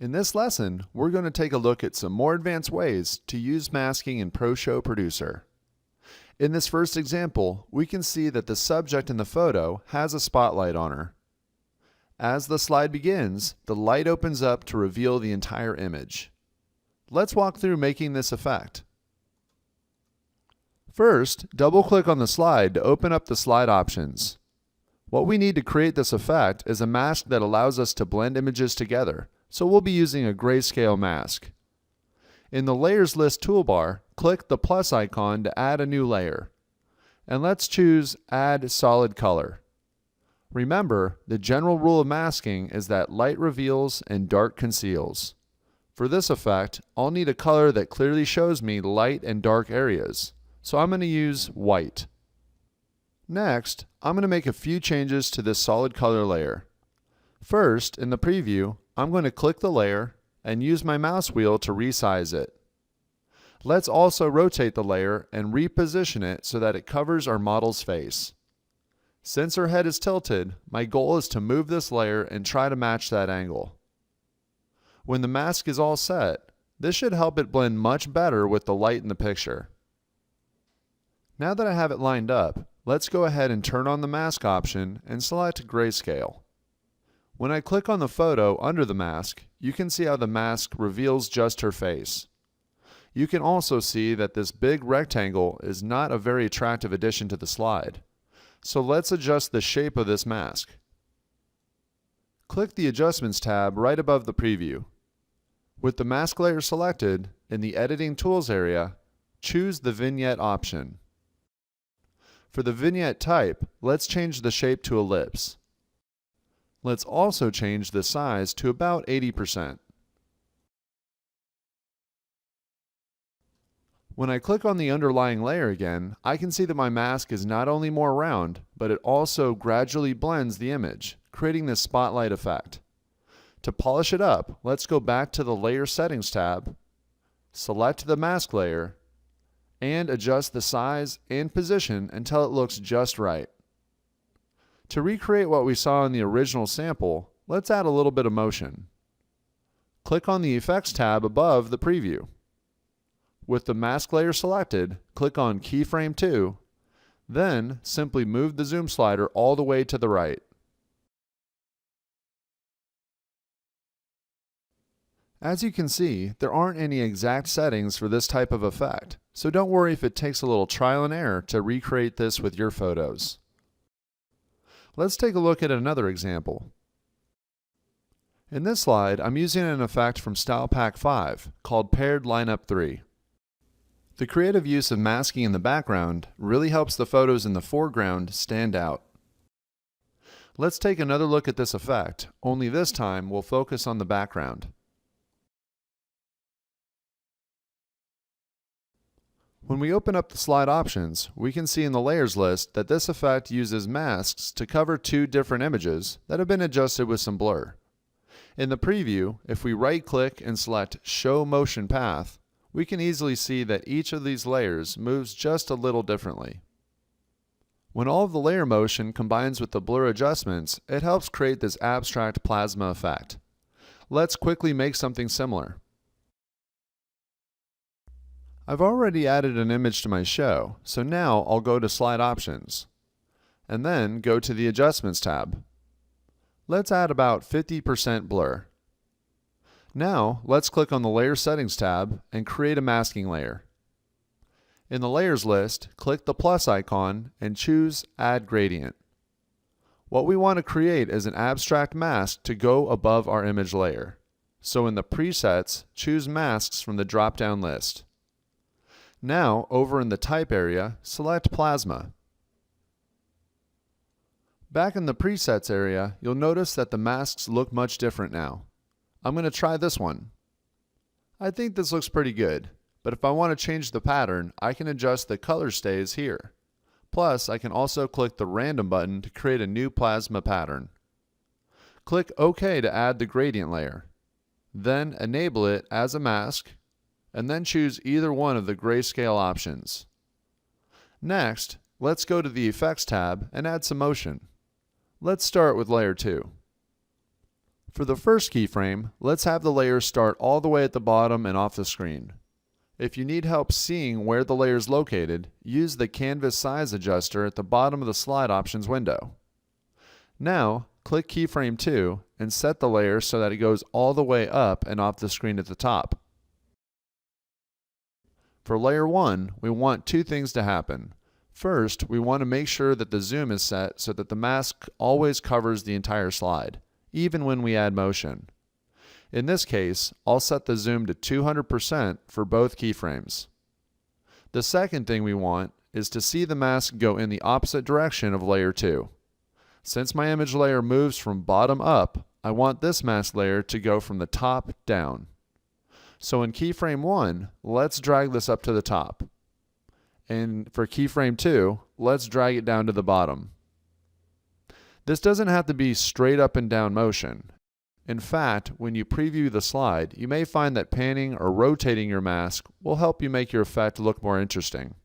In this lesson, we're going to take a look at some more advanced ways to use masking in ProShow Producer. In this first example, we can see that the subject in the photo has a spotlight on her. As the slide begins, the light opens up to reveal the entire image. Let's walk through making this effect. First, double-click on the slide to open up the slide options. What we need to create this effect is a mask that allows us to blend images together, so we'll be using a grayscale mask. In the Layers list toolbar, click the plus icon to add a new layer. And let's choose Add Solid Color. Remember, the general rule of masking is that light reveals and dark conceals. For this effect, I'll need a color that clearly shows me light and dark areas, so I'm going to use white. Next, I'm going to make a few changes to this solid color layer. First, in the preview, I'm going to click the layer and use my mouse wheel to resize it. Let's also rotate the layer and reposition it so that it covers our model's face. Since her head is tilted, my goal is to move this layer and try to match that angle. When the mask is all set, this should help it blend much better with the light in the picture. Now that I have it lined up, let's go ahead and turn on the mask option and select Grayscale. When I click on the photo under the mask, you can see how the mask reveals just her face. You can also see that this big rectangle is not a very attractive addition to the slide. So let's adjust the shape of this mask. Click the Adjustments tab right above the preview. With the mask layer selected, in the Editing Tools area, choose the Vignette option. For the vignette type, let's change the shape to ellipse. Let's also change the size to about 80%. When I click on the underlying layer again, I can see that my mask is not only more round, but it also gradually blends the image, creating this spotlight effect. To polish it up, let's go back to the Layer Settings tab, select the mask layer, and adjust the size and position until it looks just right. To recreate what we saw in the original sample, let's add a little bit of motion. Click on the Effects tab above the preview. With the mask layer selected, click on Keyframe 2, then simply move the zoom slider all the way to the right. As you can see, there aren't any exact settings for this type of effect, so don't worry if it takes a little trial and error to recreate this with your photos. Let's take a look at another example. In this slide, I'm using an effect from Style Pack 5 called Paired Lineup 3. The creative use of masking in the background really helps the photos in the foreground stand out. Let's take another look at this effect, only this time we'll focus on the background. When we open up the slide options, we can see in the Layers list that this effect uses masks to cover two different images that have been adjusted with some blur. In the preview, if we right-click and select Show Motion Path, we can easily see that each of these layers moves just a little differently. When all of the layer motion combines with the blur adjustments, it helps create this abstract plasma effect. Let's quickly make something similar. I've already added an image to my show, so now I'll go to Slide Options, and then go to the Adjustments tab. Let's add about 50% blur. Now, let's click on the Layer Settings tab and create a masking layer. In the Layers list, click the plus icon and choose Add Gradient. What we want to create is an abstract mask to go above our image layer. So in the Presets, choose Masks from the drop-down list. Now, over in the Type area, select Plasma. Back in the Presets area, you'll notice that the masks look much different now. I'm going to try this one. I think this looks pretty good, but if I want to change the pattern, I can adjust the color stays here. Plus, I can also click the Random button to create a new plasma pattern. Click OK to add the gradient layer. Then enable it as a mask, and then choose either one of the grayscale options. Next, let's go to the Effects tab and add some motion. Let's start with Layer 2. For the first keyframe, let's have the layer start all the way at the bottom and off the screen. If you need help seeing where the layer is located, use the Canvas Size Adjuster at the bottom of the Slide Options window. Now, click Keyframe 2 and set the layer so that it goes all the way up and off the screen at the top. For Layer 1, we want two things to happen. First, we want to make sure that the zoom is set so that the mask always covers the entire slide, even when we add motion. In this case, I'll set the zoom to 200% for both keyframes. The second thing we want is to see the mask go in the opposite direction of Layer 2. Since my image layer moves from bottom up, I want this mask layer to go from the top down. So in keyframe 1, let's drag this up to the top. And for keyframe 2, let's drag it down to the bottom. This doesn't have to be straight up and down motion. In fact, when you preview the slide, you may find that panning or rotating your mask will help you make your effect look more interesting.